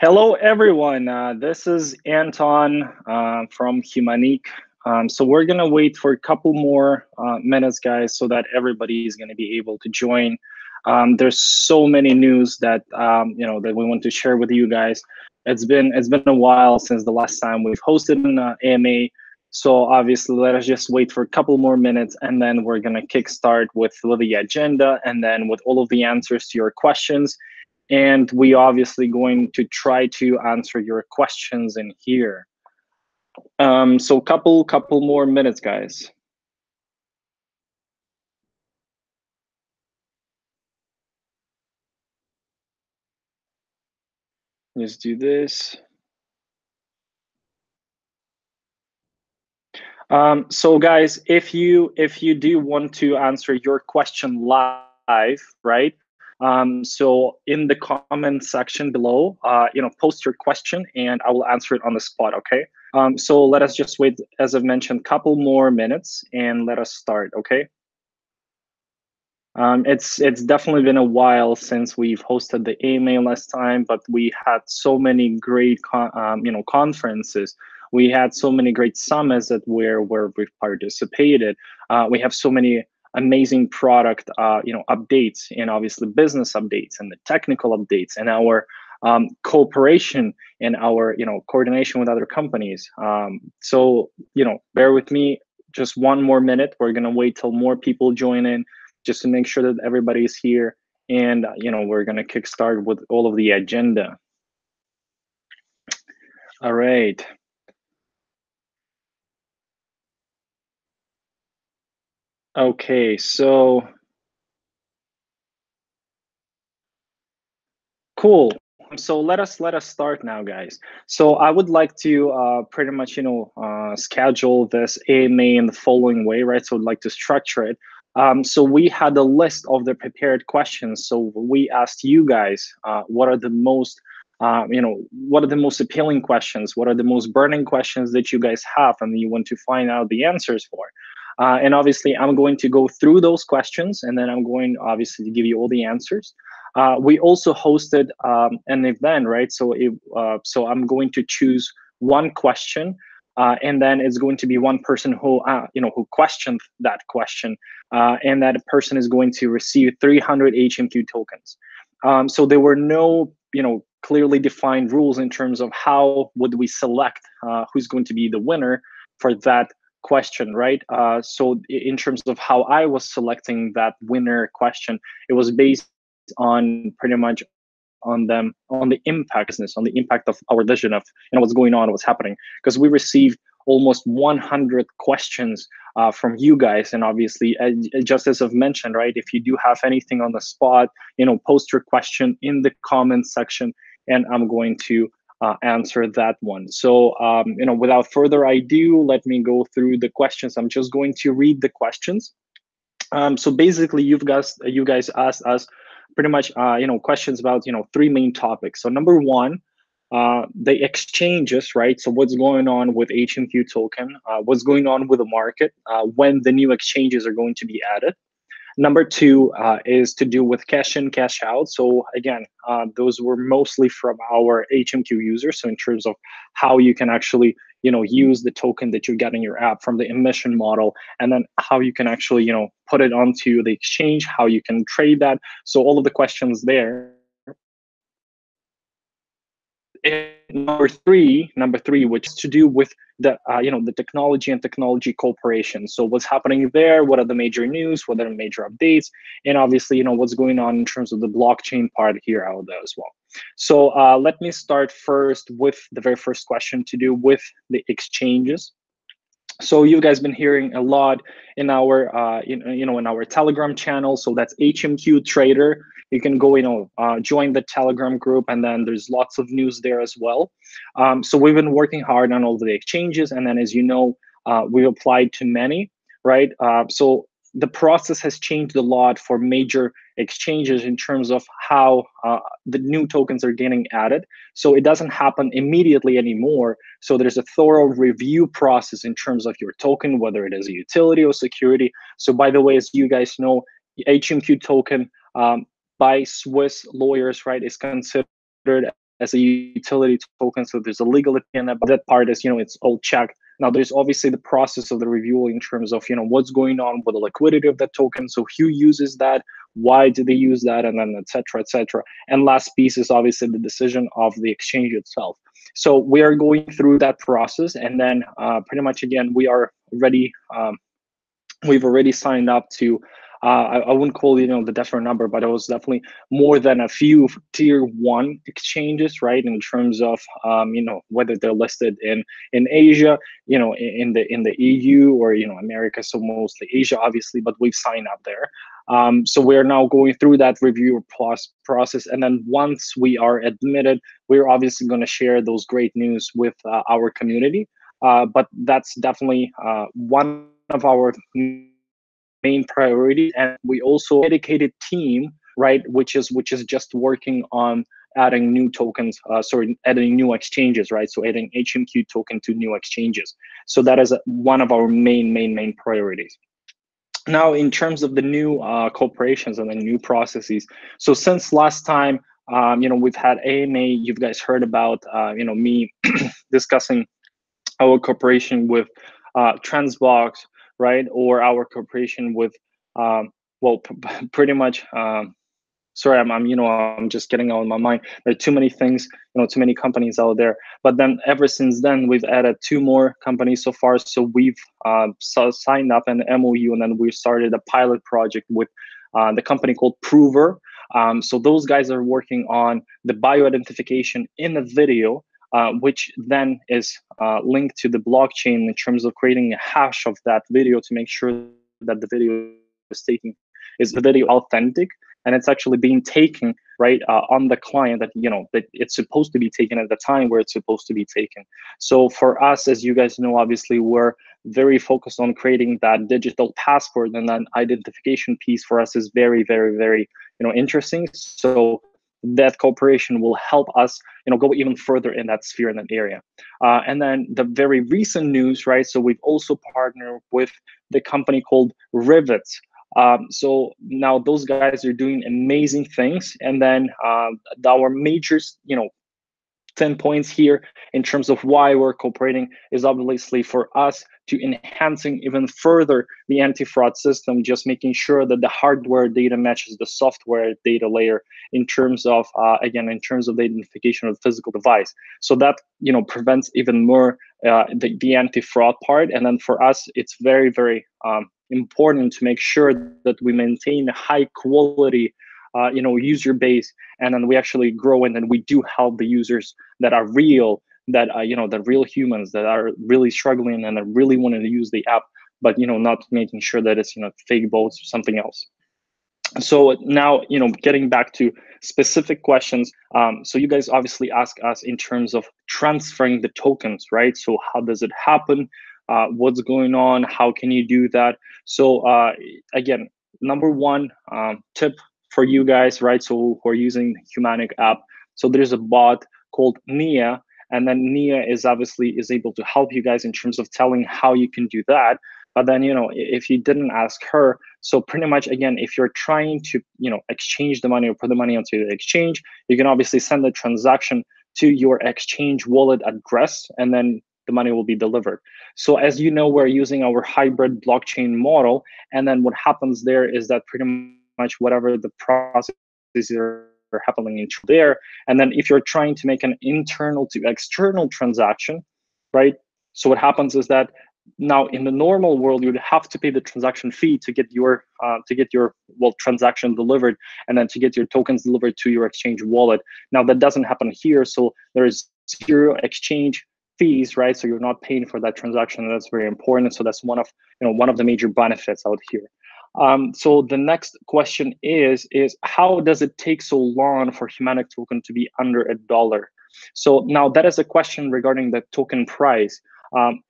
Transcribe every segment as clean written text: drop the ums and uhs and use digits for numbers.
Hello, everyone. This is Anton from Humaniq. So we're gonna wait for a couple more minutes, guys, so that everybody is gonna be able to join. There's so many news that that we want to share with you guys. It's been a while since the last time we've hosted an AMA. So obviously, let us just wait for a couple more minutes, and then we're gonna kickstart with the agenda, and then with all of the answers to your questions. And we obviously going to try to answer your questions in here. So couple more minutes, guys. Let's do this. So guys, if you do want to answer your question live, right? So in the comment section below, post your question and I will answer it on the spot. Okay. So let us just wait, as I've mentioned, couple more minutes and let us start. Okay. It's definitely been a while since we've hosted the AMA last time, but we had so many great conferences. We had so many great summits that where we've participated. We have so many amazing product updates, and obviously business updates and the technical updates, and our cooperation and our coordination with other companies. So bear with me just one more minute. We're gonna wait till more people join in, just to make sure that everybody is here. And we're gonna kickstart with all of the agenda. All right. Okay, so cool. So let us start now, guys. So I would like to pretty much schedule this AMA in the following way, right? So I'd like to structure it. So we had a list of the prepared questions. So we asked you guys, what are the most what are the most appealing questions? What are the most burning questions that you guys have and you want to find out the answers for? And obviously, I'm going to go through those questions, and then I'm going obviously to give you all the answers. We also hosted an event, right? So so I'm going to choose one question, and then it's going to be one person who who questioned that question, and that person is going to receive 300 HMQ tokens. So there were no clearly defined rules in terms of how would we select who's going to be the winner for that question, right? So in terms of how I was selecting that winner question, it was based on pretty much on the impact business, on the impact of our vision of what's going on, what's happening, because we received almost 100 questions from you guys. And obviously, just as I've mentioned, right, if you do have anything on the spot, post your question in the comments section, and I'm going to answer that one. So without further ado, let me go through the questions. I'm just going to read the questions. So basically, you guys asked us pretty much questions about three main topics. So number one, the exchanges, right? So what's going on with HMQ token? What's going on with the market? When the new exchanges are going to be added? Number two is to do with cash in, cash out. So again, those were mostly from our HMQ users. So in terms of how you can actually, use the token that you get in your app from the emission model, and then how you can actually, put it onto the exchange, how you can trade that. So all of the questions there. And number three, which is to do with the the technology and technology cooperation. So what's happening there? What are the major news? What are the major updates? And obviously, what's going on in terms of the blockchain part here out there as well. So let me start first with the very first question to do with the exchanges. So you guys been hearing a lot in our in our Telegram channel. So that's HMQ Trader. You can go join the Telegram group, and then there's lots of news there as well. So we've been working hard on all the exchanges, and then as you know, we've applied to many, right? So the process has changed a lot for major exchanges in terms of how the new tokens are getting added. So it doesn't happen immediately anymore. So there's a thorough review process in terms of your token, whether it is a utility or security. So by the way, as you guys know, HMQ token by Swiss lawyers, right, is considered as a utility token. So there's a legal opinion about that part is, it's all checked. Now there's obviously the process of the review in terms of, what's going on with the liquidity of that token. So who uses that, why do they use that, and then et cetera, et cetera. And last piece is obviously the decision of the exchange itself. So we are going through that process, and then pretty much again, we are ready. We've already signed up to, I wouldn't call the definite number, but it was definitely more than a few tier 1 exchanges, right? In terms of whether they're listed in Asia, in the EU, or America, so mostly Asia, obviously, but we've signed up there. So we're now going through that review process, and then once we are admitted, we're obviously going to share those great news with our community. But that's definitely one of our main priorities, and we also dedicated team, right, which is just working on adding new tokens, adding new exchanges, right? So adding HMQ token to new exchanges. So that is one of our main priorities. Now, in terms of the new corporations and the new processes, so since last time, we've had AMA. You guys heard about me discussing our cooperation with Transbox, right? Or our cooperation with, pretty much. Sorry, I'm just getting out of my mind. There are too many things, too many companies out there. But then ever since then, we've added 2 more companies so far. So we've signed up an MOU, and then we started a pilot project with the company called Prover. So those guys are working on the bioidentification in a video, which then is linked to the blockchain in terms of creating a hash of that video to make sure that the video is the video authentic, and it's actually being taken right on the client that that it's supposed to be taken at the time where it's supposed to be taken. So for us, as you guys know, obviously we're very focused on creating that digital passport, and that identification piece for us is very interesting. So that cooperation will help us go even further in that sphere, in that area. And then the very recent news, right? So we've also partnered with the company called Rivet. So now those guys are doing amazing things. And then our major 10 points here in terms of why we're cooperating is obviously for us to enhancing even further the anti-fraud system, just making sure that the hardware data matches the software data layer in terms of, again, in terms of the identification of the physical device. So that, prevents even more the anti-fraud part. And then for us, it's very important to make sure that we maintain a high quality user base, and then we actually grow, and then we do help the users that are real, that the real humans that are really struggling and that really wanting to use the app, but not making sure that it's fake bots or something else. So now, getting back to specific questions. So you guys obviously ask us in terms of transferring the tokens, right? So how does it happen? What's going on? How can you do that? So again, number one tip for you guys, right? So who are using Humaniq app. So there's a bot called Nia, and then Nia is able to help you guys in terms of telling how you can do that. But then, if you didn't ask her, so pretty much, again, if you're trying to, exchange the money or put the money onto the exchange, you can obviously send the transaction to your exchange wallet address, and then the money will be delivered. So as you know, we're using our hybrid blockchain model. And then what happens there is that pretty much whatever the processes are happening in there. And then if you're trying to make an internal to external transaction, right? So what happens is that now in the normal world, you'd have to pay the transaction fee to get your transaction delivered, and then to get your tokens delivered to your exchange wallet. Now that doesn't happen here, so there is 0 exchange fees, right? So you're not paying for that transaction. That's very important. So that's one of the major benefits out here. So the next question is how does it take so long for Humaniq token to be under $1? So now that is a question regarding the token price.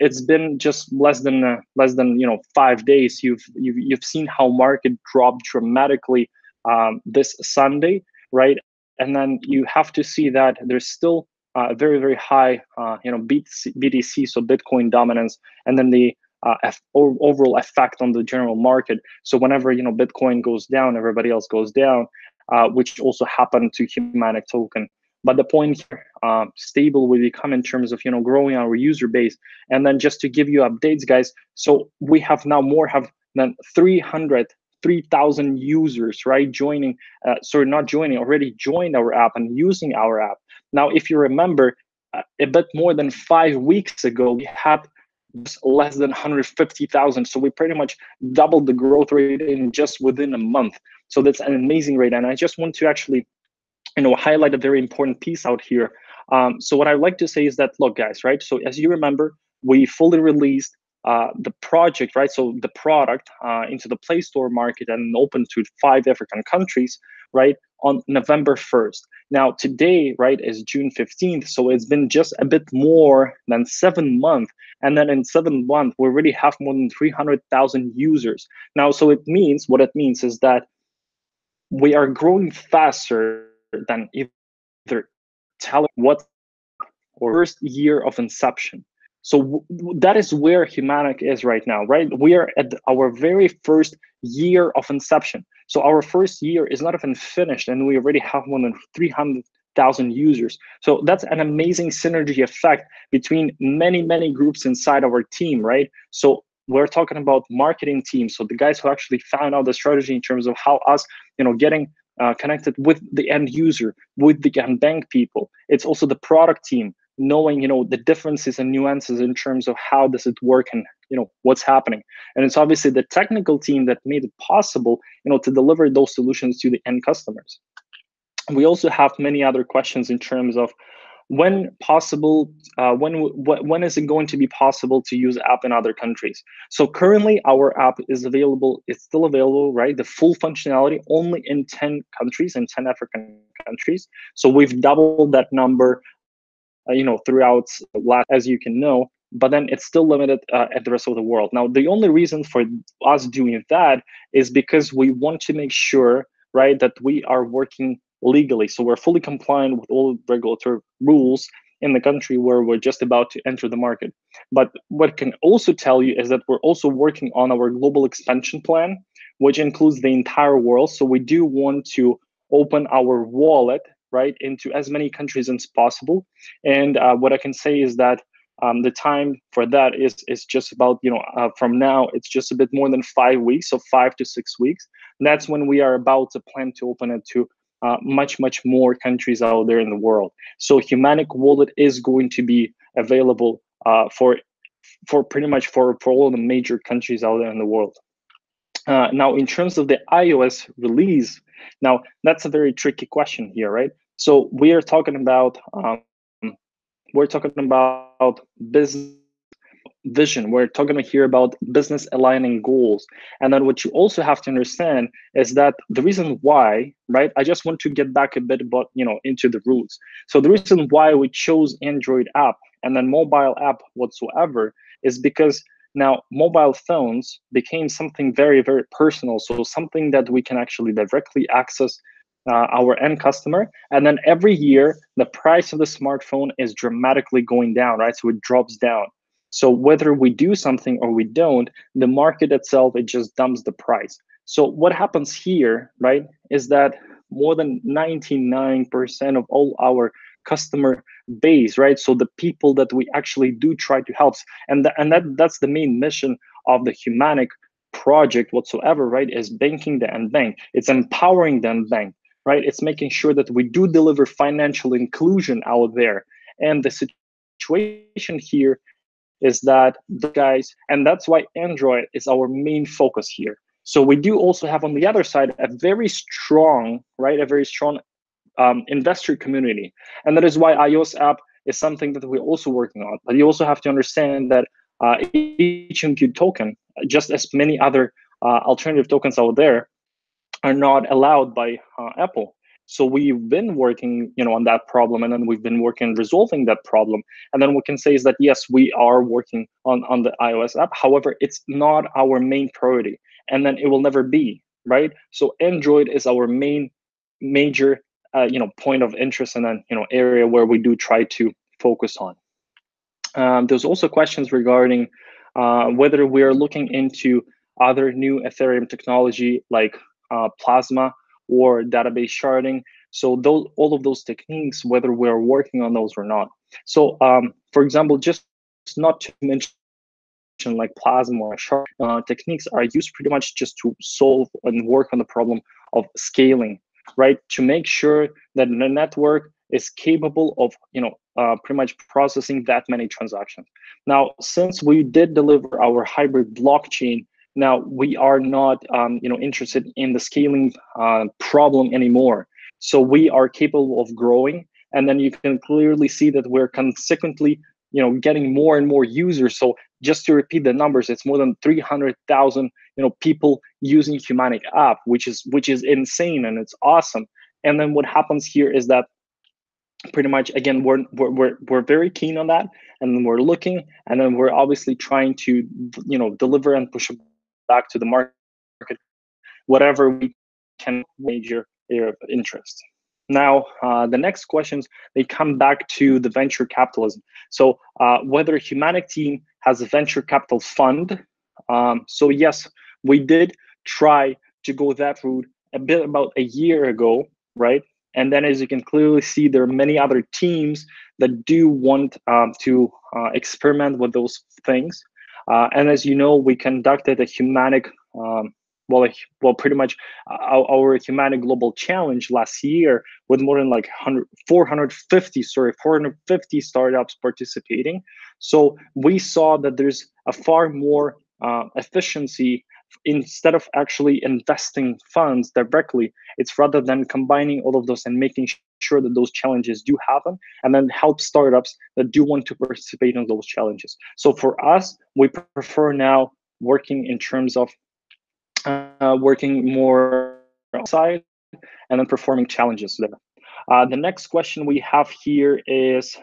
It's been just less than 5 days. You've seen how market dropped dramatically this Sunday, right? And then you have to see that there's still very high BTC, so Bitcoin dominance, and then the overall effect on the general market. So whenever Bitcoin goes down, everybody else goes down, which also happened to Humaniq token. But the point here, stable we become in terms of growing our user base. And then just to give you updates, guys, so we have now have than 3,000 users, right? Joining, sorry, not joining, already joined our app and using our app. Now, if you remember, a bit more than 5 weeks ago, we had just less than 150,000. So we pretty much doubled the growth rate in just within a month. So that's an amazing rate. And I just want to actually, highlight a very important piece out here. So what I like to say is that, look, guys, right? So as you remember, we fully released the project, right? So the product into the Play Store market and open to 5 African countries, right? On November 1st. Now today, right, is June 15th. So it's been just a bit more than 7 months. And then in 7 months, we already have more than 300,000 users. Now, so what it means is that we are growing faster than either tele what or first year of inception. So that is where Humaniq is right now, right? We are at our very first year of inception. So our first year is not even finished, and we already have more than 300,000 users. So that's an amazing synergy effect between many groups inside our team, right? So we're talking about marketing teams, so the guys who actually found out the strategy in terms of how us, getting connected with the end user, with the bank people. It's also the product team, knowing the differences and nuances in terms of how does it work and what's happening. And it's obviously the technical team that made it possible to deliver those solutions to the end customers. We also have many other questions in terms of when possible, when is it going to be possible to use app in other countries? So currently our app is available, it's still available, right? The full functionality only in 10 countries, in 10 African countries. So we've doubled that number, throughout last, as you can know, but then it's still limited at the rest of the world. Now, the only reason for us doing that is because we want to make sure, right, that we are working legally. So we're fully compliant with all regulatory rules in the country where we're just about to enter the market. But what I can also tell you is that we're also working on our global expansion plan, which includes the entire world. So we do want to open our wallet, right, into as many countries as possible. And what I can say is that the time for that is just about, from now, it's just a bit more than 5 weeks, so 5 to 6 weeks. And that's when we are about to plan to open it to much more countries out there in the world. So Humaniq Wallet is going to be available for pretty much for all the major countries out there in the world. Now, in terms of the iOS release, now that's a very tricky question here, right? So we are talking about business vision. We're talking here about business aligning goals. And then what you also have to understand is that the reason why, right? I just want to get back a bit about, into the roots. So the reason why we chose Android app and then mobile app whatsoever is because now mobile phones became something very personal. So something that we can actually directly access our end customer. And then every year, the price of the smartphone is dramatically going down, right? So it drops down. So whether we do something or we don't, the market itself, it just dumps the price. So what happens here, right, is that more than 99% of all our customer base, right? So the people that we actually do try to help, and that's the main mission of the Humaniq project whatsoever, right? Is banking the unbanked. It's empowering the unbanked, right? It's making sure that we do deliver financial inclusion out there. And the situation here is that the guys, and that's why Android is our main focus here. So we do also have on the other side a very strong, right, a very strong investor community, and that is why iOS app is something that we're also working on. But you also have to understand that HMQ token, just as many other alternative tokens out there, are not allowed by Apple. So we've been working, on that problem, and then we've been working resolving that problem. And then what we can say is that yes, we are working on the iOS app. However, it's not our main priority, and then it will never be, right? So Android is our major, point of interest, and then area where we do try to focus on. There's also questions regarding whether we are looking into other new Ethereum technology like Plasma or database sharding. So those, all of those techniques, whether we're working on those or not. So for example, just not to mention like Plasma or Sharding, techniques are used pretty much just to solve and work on the problem of scaling, right? To make sure that the network is capable of, pretty much processing that many transactions. Now, since we did deliver our hybrid blockchain, now we are not, interested in the scaling problem anymore. So we are capable of growing, and then you can clearly see that we're consequently, getting more and more users. So just to repeat the numbers, it's more than 300,000, people using Humaniq app, which is insane and it's awesome. And then what happens here is that pretty much again we're very keen on that, and then we're looking, and then we're obviously trying to deliver and push it back to the market, whatever we can major area of interest. Now, the next questions, they come back to the venture capitalism. So whether Humaniq Team has a venture capital fund. So yes, we did try to go that route a bit about a year ago, right? And then as you can clearly see, there are many other teams that do want to experiment with those things. And as you know, we conducted a Humaniq pretty much our Humaniq Global Challenge last year with more than like 450 startups participating. So we saw that there's a far more efficiency instead of actually investing funds directly. It's rather than combining all of those and making sure that those challenges do happen, and then help startups that do want to participate in those challenges. So for us, we prefer now working in terms of working more outside and then performing challenges there. The next question we have here is,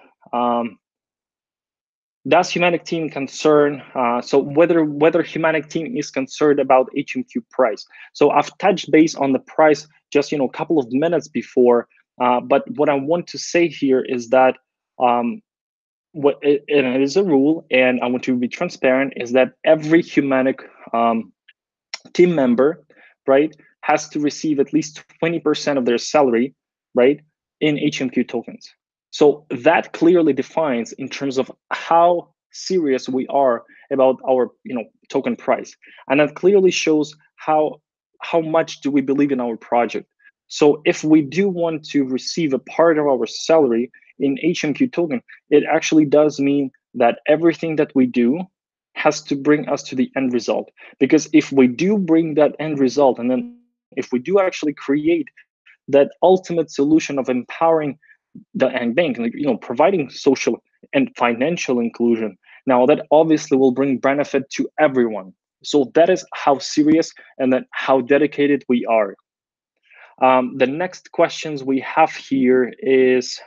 does Humaniq Team concern, so whether Humaniq Team is concerned about HMQ price. So I've touched base on the price just a couple of minutes before, but what I want to say here is that and it is a rule, and I want to be transparent, is that every Humaniq team member, right, has to receive at least 20% of their salary, right, in HMQ tokens. So that clearly defines in terms of how serious we are about our token price, and that clearly shows how much do we believe in our project. So if we do want to receive a part of our salary in HMQ token, it actually does mean that everything that we do has to bring us to the end result. Because if we do bring that end result, and then if we do actually create that ultimate solution of empowering the end bank, providing social and financial inclusion, now that obviously will bring benefit to everyone. So that is how serious and that how dedicated we are. The next questions we have here is,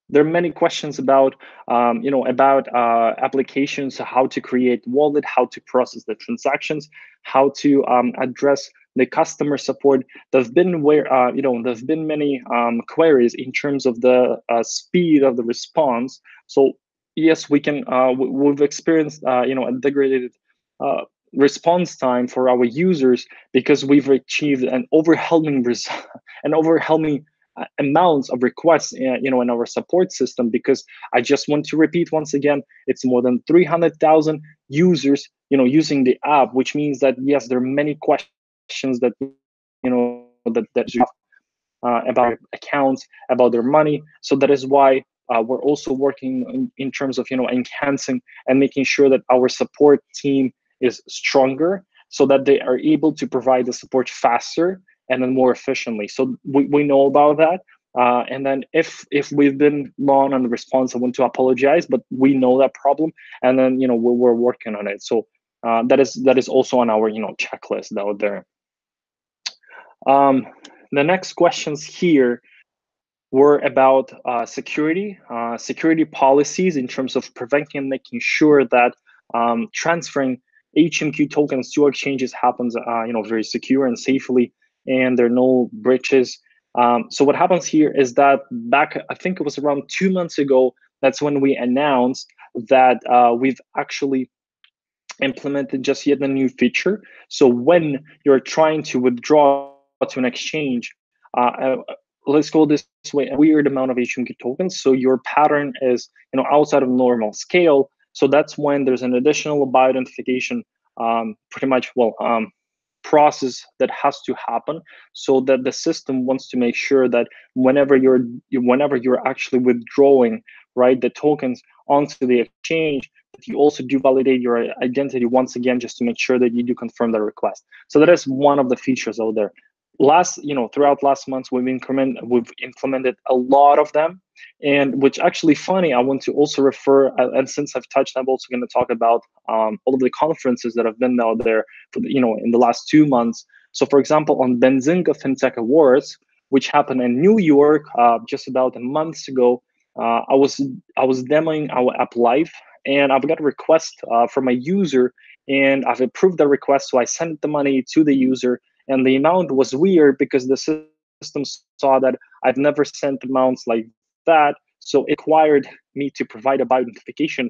there are many questions about applications, how to create wallet, how to process the transactions, how to address the customer support. There've been there've been many queries in terms of the speed of the response. So yes, we can we've experienced a degraded response time for our users because we've achieved an overwhelming amounts of requests in our support system. Because I just want to repeat once again, it's more than 300,000 users using the app, which means that yes, there are many questions that that you have about accounts, about their money. So that is why we're also working in terms of enhancing and making sure that our support team is stronger, so that they are able to provide the support faster and then more efficiently. So we know about that. And then if we've been long on the response, I want to apologize, but we know that problem, and then we're working on it. So that is also on our checklist out there. The next questions here were about security policies in terms of preventing and making sure that transferring HMQ tokens to exchanges happens very secure and safely, and there are no breaches. So what happens here is that back, I think it was around 2 months ago, that's when we announced that we've actually implemented just yet a new feature. So when you're trying to withdraw to an exchange, let's go this way, a weird amount of HMQ tokens. So your pattern is, outside of normal scale. So that's when there's an additional bioidentification, pretty much, process that has to happen, so that the system wants to make sure that whenever you're actually withdrawing, right, the tokens onto the exchange, that you also do validate your identity once again, just to make sure that you do confirm the request. So that is one of the features out there. Throughout last months, we've implemented a lot of them, and which actually funny, I want to also refer, and since I've touched, I'm also going to talk about all of the conferences that have been out there for in the last 2 months. So for example, on Benzinga FinTech Awards, which happened in New York just about a month ago, I was demoing our app live, and I've got a request from a user, and I've approved the request, so I sent the money to the user. And the amount was weird because the system saw that I've never sent amounts like that. So it required me to provide a bioidentification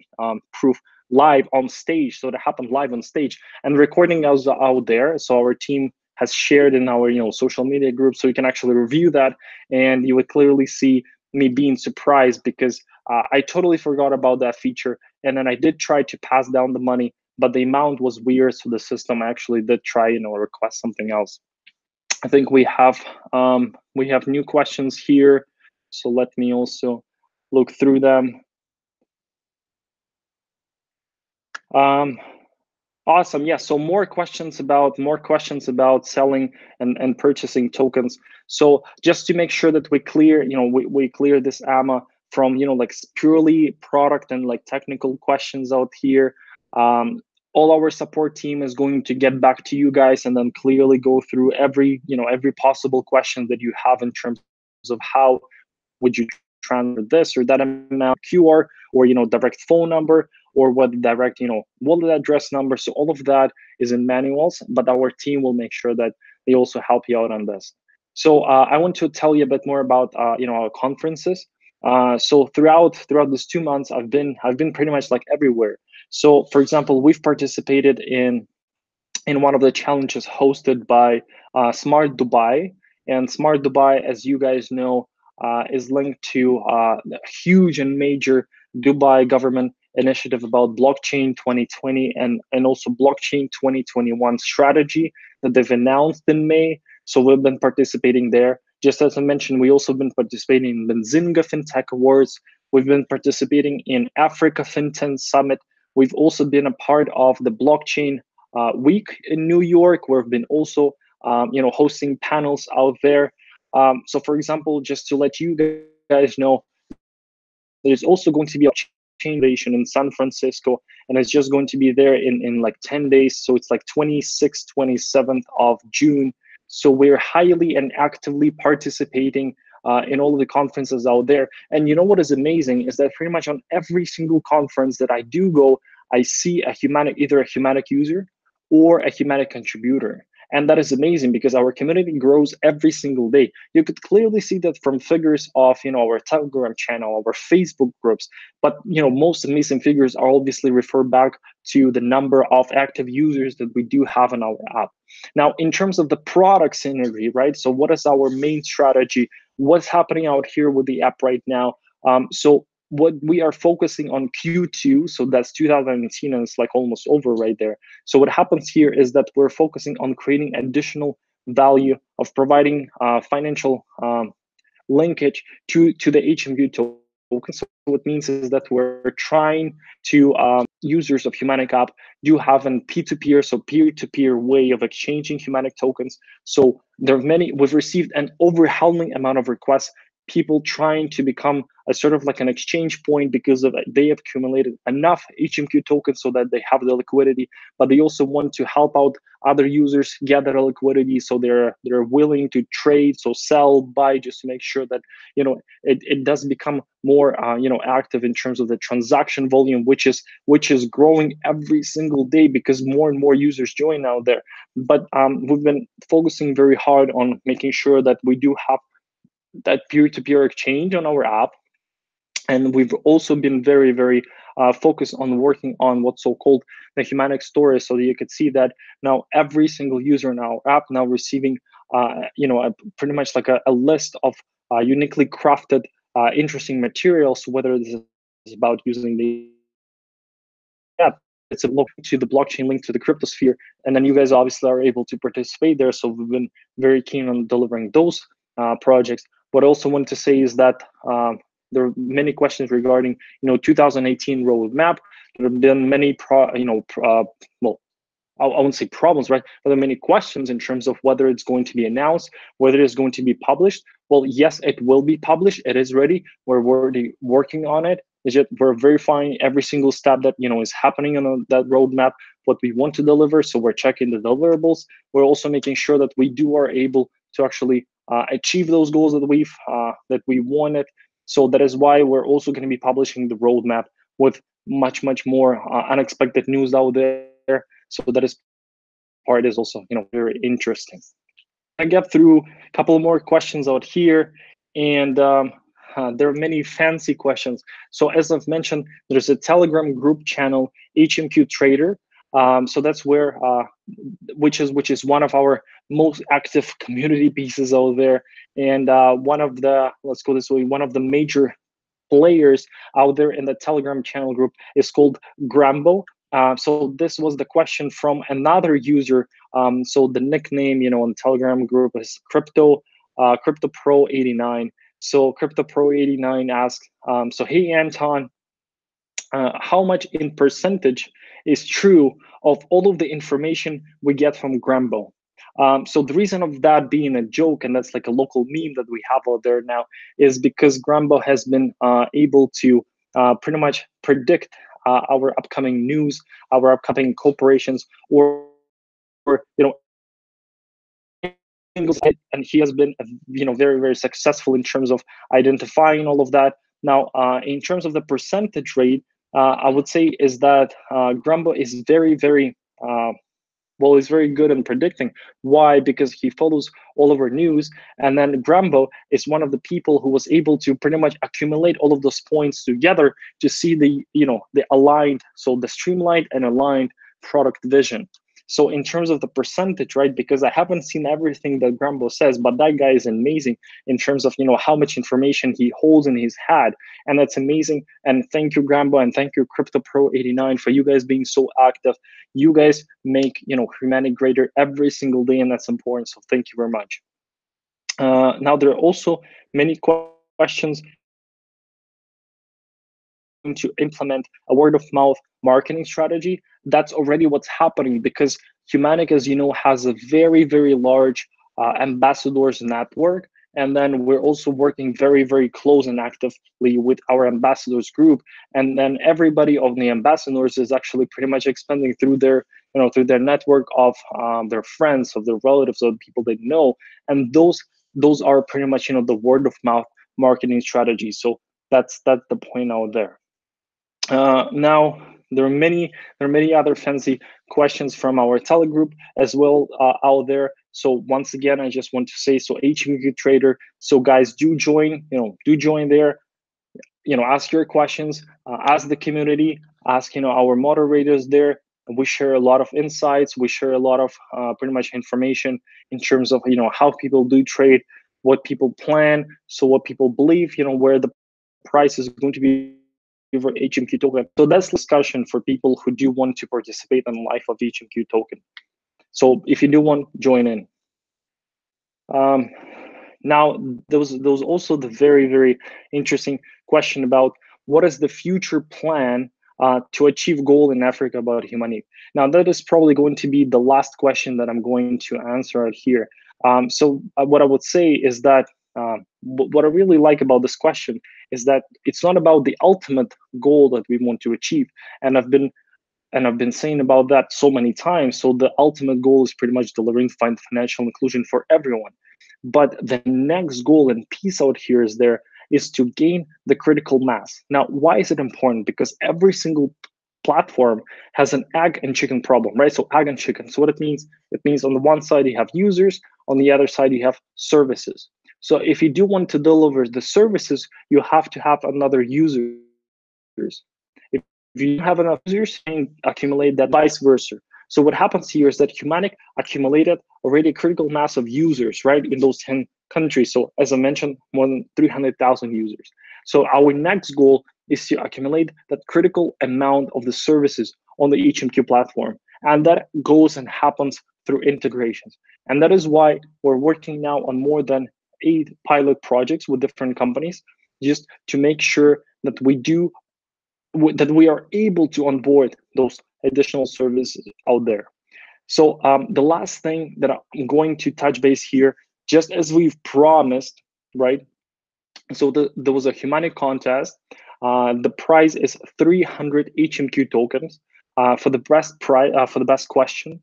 proof live on stage. So that happened live on stage. And recording was out there. So our team has shared in our social media group. So you can actually review that. And you would clearly see me being surprised because I totally forgot about that feature. And then I did try to pass down the money, but the amount was weird, so the system actually did try, request something else. I think we have new questions here, so let me also look through them. Awesome. Yeah. So more questions about selling and purchasing tokens. So just to make sure that we clear, we clear this AMA from like purely product and like technical questions out here. All our support team is going to get back to you guys and then clearly go through every possible question that you have in terms of how would you transfer this or that amount, QR, or direct phone number, or what direct wallet address number. So all of that is in manuals, but our team will make sure that they also help you out on this. So I want to tell you a bit more about our conferences. So throughout these 2 months, I've been pretty much like everywhere. So for example, we've participated in one of the challenges hosted by Smart Dubai, and Smart Dubai, as you guys know, is linked to a huge and major Dubai government initiative about blockchain 2020 and also blockchain 2021 strategy that they've announced in May. So we've been participating there. Just as I mentioned, we also been participating in Benzinga FinTech Awards. We've been participating in Africa FinTech Summit. We've also been a part of the blockchain week in New York, where we've been also hosting panels out there. So for example, just to let you guys know, there's also going to be a chain innovation in San Francisco, and it's just going to be there in like 10 days. So it's like 26th, 27th of June. So we're highly and actively participating in all of the conferences out there. And you know what is amazing is that pretty much on every single conference that I do go, I see either a Humaniq user or a Humaniq contributor. And that is amazing because our community grows every single day. You could clearly see that from figures of our Telegram channel, our Facebook groups. But most amazing figures are obviously referred back to the number of active users that we do have in our app. Now, in terms of the product synergy, right? So what is our main strategy? What's happening out here with the app right now? So what we are focusing on Q2, so that's 2018, and it's like almost over right there. So what happens here is that we're focusing on creating additional value of providing financial linkage to the HMQ token. So what it means is that we're trying to users of Humaniq app do have a peer-to-peer, so peer-to-peer way of exchanging Humaniq tokens. So there are we've received an overwhelming amount of requests, people trying to become a sort of like an exchange point because they have accumulated enough HMQ tokens so that they have the liquidity, but they also want to help out other users gather liquidity, so they're willing to trade, so sell, buy, just to make sure that it does become more active in terms of the transaction volume, which is growing every single day because more and more users join out there. But we've been focusing very hard on making sure that we do have that peer-to-peer exchange on our app. And we've also been very, very focused on working on what's so-called the Humaniq story, so that you could see that now every single user in our app now receiving pretty much like a list of uniquely crafted, interesting materials, whether this is about using the app, it's a link to the blockchain, link to the cryptosphere, and then you guys obviously are able to participate there. So we've been very keen on delivering those projects. What I also wanted to say is that there are many questions regarding 2018 roadmap. There have been many I won't say problems, right? But there are many questions in terms of whether it's going to be announced, whether it's going to be published. Well, yes, it will be published. It is ready. We're already working on it. It's just we're verifying every single step that is happening on that roadmap, what we want to deliver. So we're checking the deliverables. We're also making sure that we are able to actually achieve those goals that we wanted. So that is why we're also going to be publishing the roadmap with much more unexpected news out there. So that is part is also very interesting. I get through a couple more questions out here, and there are many fancy questions. So as I've mentioned, there's a Telegram group channel, HMQ Trader. So that's where which is one of our most active community pieces out there, and one of the, let's go this way, one of the major players out there in the Telegram channel group is called Grambo. So this was the question from another user. So the nickname, on the Telegram group is Crypto Pro 89. So Crypto Pro 89 asked, so hey Anton, how much in percentage is true of all of the information we get from Grambo? So the reason of that being a joke, and that's like a local meme that we have out there now, is because Grambo has been able to pretty much predict our upcoming news, our upcoming corporations, or and he has been very successful in terms of identifying all of that. Now, in terms of the percentage rate, I would say is that Grambo is very he's very good in predicting. Why? Because he follows all of our news, and then Grambo is one of the people who was able to pretty much accumulate all of those points together to see the aligned, so the streamlined and aligned product vision. So in terms of the percentage, right, because I haven't seen everything that Grambo says, but that guy is amazing in terms of how much information he holds in his head, and that's amazing. And thank you, Grambo, and thank you, Crypto Pro 89, for you guys being so active. You guys make Humaniq greater every single day, and that's important. So thank you very much. Now there are also many questions to implement a word of mouth marketing strategy. That's already what's happening, because Humaniq, as you know, has a very large ambassadors network. And then we're also working very close and actively with our ambassadors group. And then everybody of the ambassadors is actually pretty much expanding through their network of their friends, of their relatives, of the people they know. And those are pretty much the word of mouth marketing strategy. So that's the point out there. Now there are many other fancy questions from our tele group as well out there. So once again, I just want to say, so HMQ Trader, so guys, do join there, ask your questions, ask the community, ask our moderators there. We share a lot of insights, we share a lot of pretty much information in terms of how people do trade, what people plan, so what people believe, where the price is going to be for HMQ token. So that's discussion for people who do want to participate in the life of HMQ token. So if you do want, join in. Now, there was also the very interesting question about what is the future plan to achieve goal in Africa about Humaniq. Now, that is probably going to be the last question that I'm going to answer right here. So what I would say is that what I really like about this question is that it's not about the ultimate goal that we want to achieve. And I've been saying about that so many times. So the ultimate goal is pretty much delivering financial inclusion for everyone. But the next goal and piece out here is to gain the critical mass. Now, why is it important? Because every single platform has an egg and chicken problem, right? So egg and chicken. So what it means on the one side you have users, on the other side you have services. So if you do want to deliver the services, you have to have another users. If you have enough users, you can accumulate that, vice versa. So what happens here is that Humaniq accumulated already a critical mass of users, right, in those 10 countries. So as I mentioned, more than 300,000 users. So our next goal is to accumulate that critical amount of the services on the HMQ platform. And that goes and happens through integrations. And that is why we're working now on more than 8 pilot projects with different companies, just to make sure that we are able to onboard those additional services out there. So the last thing that I'm going to touch base here, just as we've promised, right? So there was a Humaniq contest. The prize is 300 HMQ tokens for the best question.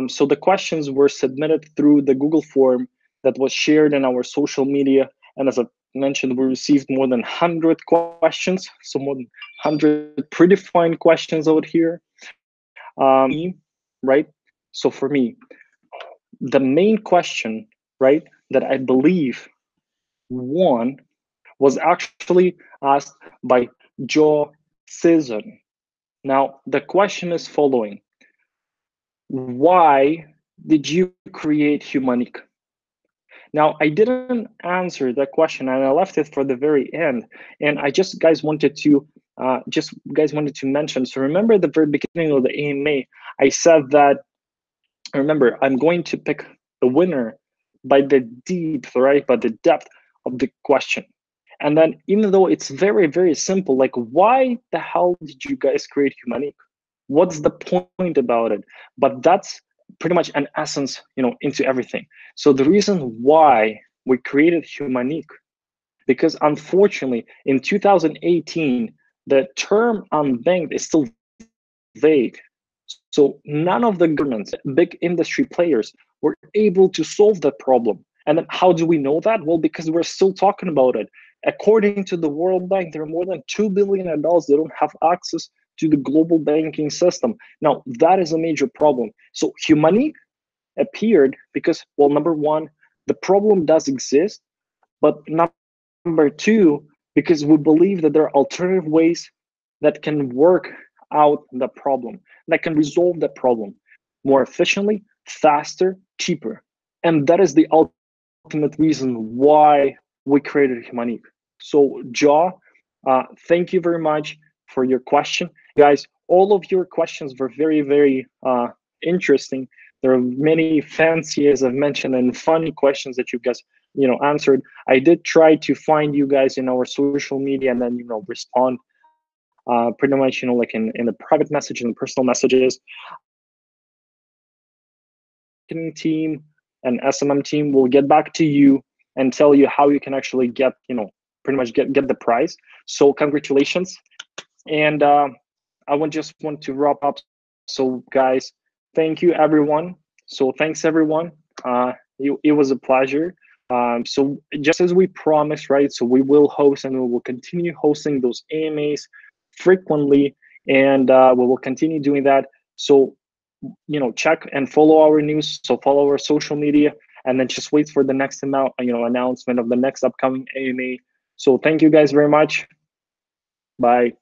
So the questions were submitted through the Google form that was shared in our social media, and as I mentioned, we received more than 100 questions, so more than 100 predefined questions out here. Right? So for me, the main question, right, that I believe won was actually asked by Joe Season. Now, the question is following. Why did you create Humaniq? Now, I didn't answer that question and I left it for the very end. And I just wanted to mention. So remember at the very beginning of the AMA, I said that, remember, I'm going to pick the winner by the depth of the question. And then even though it's very, very simple, like, why the hell did you guys create Humaniq? What's the point about it? But that's pretty much an essence, into everything. So the reason why we created Humaniq, because unfortunately in 2018, the term unbanked is still vague. So none of the governments, big industry players, were able to solve that problem. And then how do we know that? Well, because we're still talking about it. According to the World Bank, there are more than 2 billion adults that don't have access to the global banking system. Now, that is a major problem. So Humaniq appeared because, well, number one, the problem does exist, but number two, because we believe that there are alternative ways that can work out the problem, that can resolve the problem more efficiently, faster, cheaper. And that is the ultimate reason why we created Humaniq. So, Jaw, thank you very much for your question. Guys, all of your questions were very, very interesting. There are many fancy, as I've mentioned, and funny questions that you guys, answered. I did try to find you guys in our social media and then, respond pretty much, like in the private message and personal messages. Team and SMM team will get back to you and tell you how you can actually get, pretty much get the prize. So congratulations. And I would just want to wrap up. So guys, thank you everyone. So thanks everyone. It was a pleasure. So just as we promised, right? So we will host and we will continue hosting those AMAs frequently, and we will continue doing that. So, check and follow our news. So follow our social media, and then just wait for the next announcement of the next upcoming AMA. So thank you guys very much. Bye.